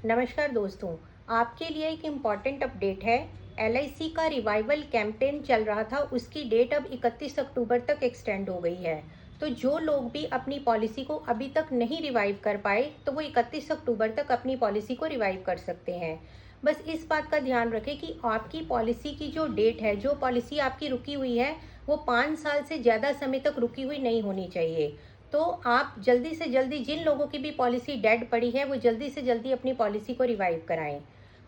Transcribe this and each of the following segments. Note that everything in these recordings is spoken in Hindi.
नमस्कार दोस्तों, आपके लिए एक इम्पॉर्टेंट अपडेट है। एलआईसी का रिवाइवल कैंपेन चल रहा था, उसकी डेट अब 31 अक्टूबर तक एक्सटेंड हो गई है। तो जो लोग भी अपनी पॉलिसी को अभी तक नहीं रिवाइव कर पाए तो वो 31 अक्टूबर तक अपनी पॉलिसी को रिवाइव कर सकते हैं। बस इस बात का ध्यान रखें कि आपकी पॉलिसी की जो डेट है, जो पॉलिसी आपकी रुकी हुई है, वो 5 साल से ज़्यादा समय तक रुकी हुई नहीं होनी चाहिए। तो आप जल्दी से जल्दी, जिन लोगों की भी पॉलिसी डेड पड़ी है, वो जल्दी से जल्दी अपनी पॉलिसी को रिवाइव कराएं।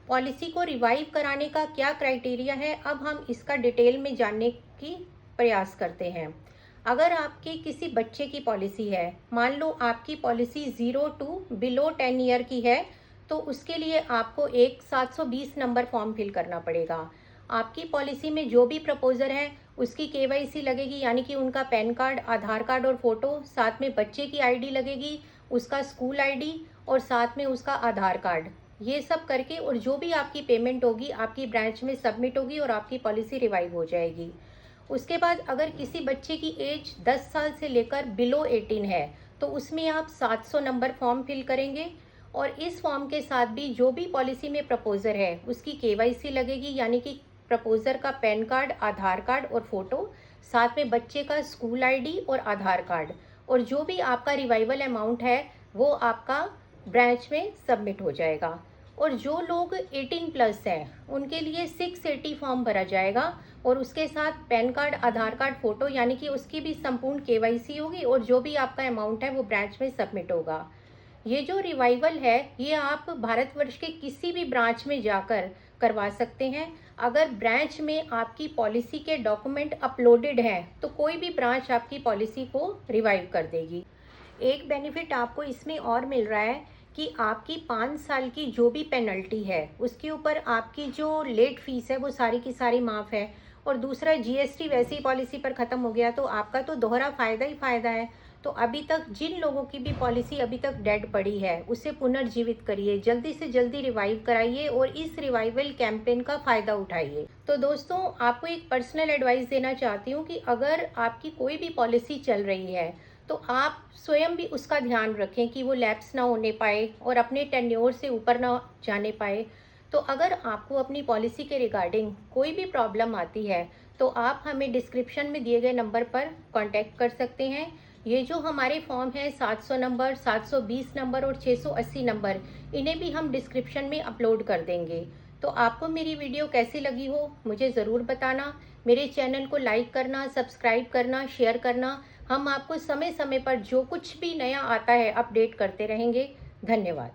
पॉलिसी को रिवाइव कराने का क्या क्राइटेरिया है, अब हम इसका डिटेल में जानने की प्रयास करते हैं। अगर आपके किसी बच्चे की पॉलिसी है, मान लो आपकी पॉलिसी 0 टू बिलो 10 ईयर की है, तो उसके लिए आपको एक 720 नंबर फॉर्म फिल करना पड़ेगा। आपकी पॉलिसी में जो भी प्रपोजर है उसकी केवाईसी लगेगी, यानी कि उनका पैन कार्ड, आधार कार्ड और फोटो, साथ में बच्चे की आईडी लगेगी, उसका स्कूल आईडी और साथ में उसका आधार कार्ड। ये सब करके और जो भी आपकी पेमेंट होगी आपकी ब्रांच में सबमिट होगी और आपकी पॉलिसी रिवाइव हो जाएगी। उसके बाद अगर किसी बच्चे की एज 10 साल से लेकर बिलो 18 है तो उसमें आप 700 नंबर फॉर्म फिल करेंगे और इस फॉर्म के साथ भी जो भी पॉलिसी में प्रपोजर है उसकी केवाईसी लगेगी, यानी कि प्रपोजर का पैन कार्ड, आधार कार्ड और फोटो, साथ में बच्चे का स्कूल आईडी और आधार कार्ड, और जो भी आपका रिवाइवल अमाउंट है वो आपका ब्रांच में सबमिट हो जाएगा। और जो लोग 18 प्लस हैं उनके लिए 680 फॉर्म भरा जाएगा और उसके साथ पैन कार्ड, आधार कार्ड, फोटो, यानी कि उसकी भी संपूर्ण केवाईसी होगी और जो भी आपका अमाउंट है वो ब्रांच में सबमिट होगा। ये जो रिवाइवल है ये आप भारतवर्ष के किसी भी ब्रांच में जाकर करवा सकते हैं। अगर ब्रांच में आपकी पॉलिसी के डॉक्यूमेंट अपलोडेड हैं तो कोई भी ब्रांच आपकी पॉलिसी को रिवाइव कर देगी। एक बेनिफिट आपको इसमें और मिल रहा है कि आपकी 5 साल की जो भी पेनल्टी है उसके ऊपर आपकी जो लेट फीस है वो सारी की सारी माफ़ है। और दूसरा, जीएसटी वैसी पॉलिसी पर ख़त्म हो गया तो आपका तो दोहरा फ़ायदा ही फ़ायदा है। तो अभी तक जिन लोगों की भी पॉलिसी अभी तक डेड पड़ी है उसे पुनर्जीवित करिए, जल्दी से जल्दी रिवाइव कराइए और इस रिवाइवल कैंपेन का फ़ायदा उठाइए। तो दोस्तों, आपको एक पर्सनल एडवाइस देना चाहती हूँ कि अगर आपकी कोई भी पॉलिसी चल रही है तो आप स्वयं भी उसका ध्यान रखें कि वो लैप्स ना होने पाए और अपने टेन्योर से ऊपर ना जाने पाए। तो अगर आपको अपनी पॉलिसी के रिगार्डिंग कोई भी प्रॉब्लम आती है तो आप हमें डिस्क्रिप्शन में दिए गए नंबर पर कांटेक्ट कर सकते हैं। ये जो हमारे फॉर्म है 700 नंबर, 720 नंबर और 680 नंबर, इन्हें भी हम डिस्क्रिप्शन में अपलोड कर देंगे। तो आपको मेरी वीडियो कैसी लगी हो मुझे ज़रूर बताना। मेरे चैनल को लाइक करना, सब्सक्राइब करना, शेयर करना। हम आपको समय समय पर जो कुछ भी नया आता है अपडेट करते रहेंगे। धन्यवाद।